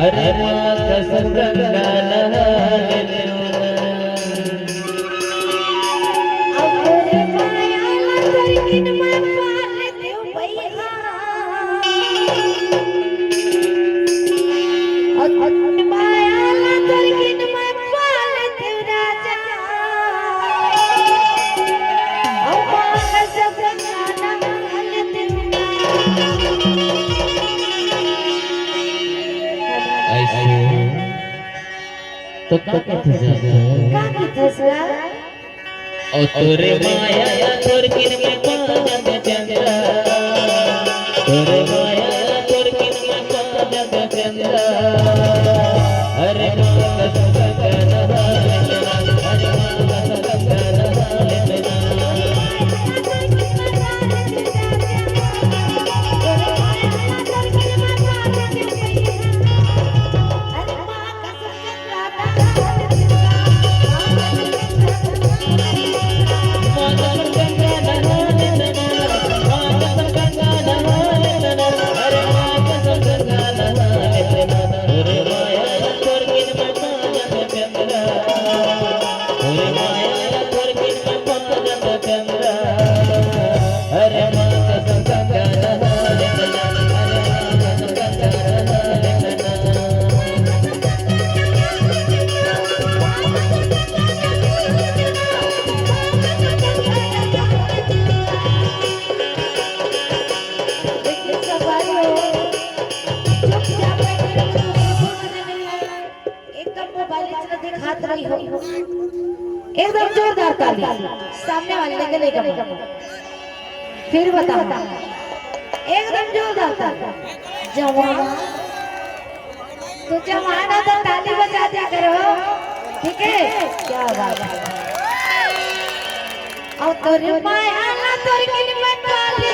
अरे माता संगंगा नहाले अरे माया लड़किन में पाल देव भैया अरे माया लड़किन में पाल देव राजा अम्मा सब गाना गाल देव ऐसे तो का कहते का कितसा ओ तोरे माया तोर किन में पाजत चंद्रा तोरे माया तोर किन में पाजत चंद्रा अरे माता संगंगा नहाले अरे माता संगंगा नहाले माता संगंगा नहाले माता संगंगा नहाले अरे माता संगंगा नहाले अरे माया तोर किन में पाजत चंद्रा अरे माया तोर किन में पाजत चंद्रा अरे माता संगंगा नहाले अरे माता संगंगा नहाले एकदम जोरदार ताली सामने वाले के लेकर फिर बता एकदम जोरदार ताली जवान तो जवान हो तो ताली बजा दिया करो ठीक है क्या बात है और तोरी माया ना तोरी किन में ताली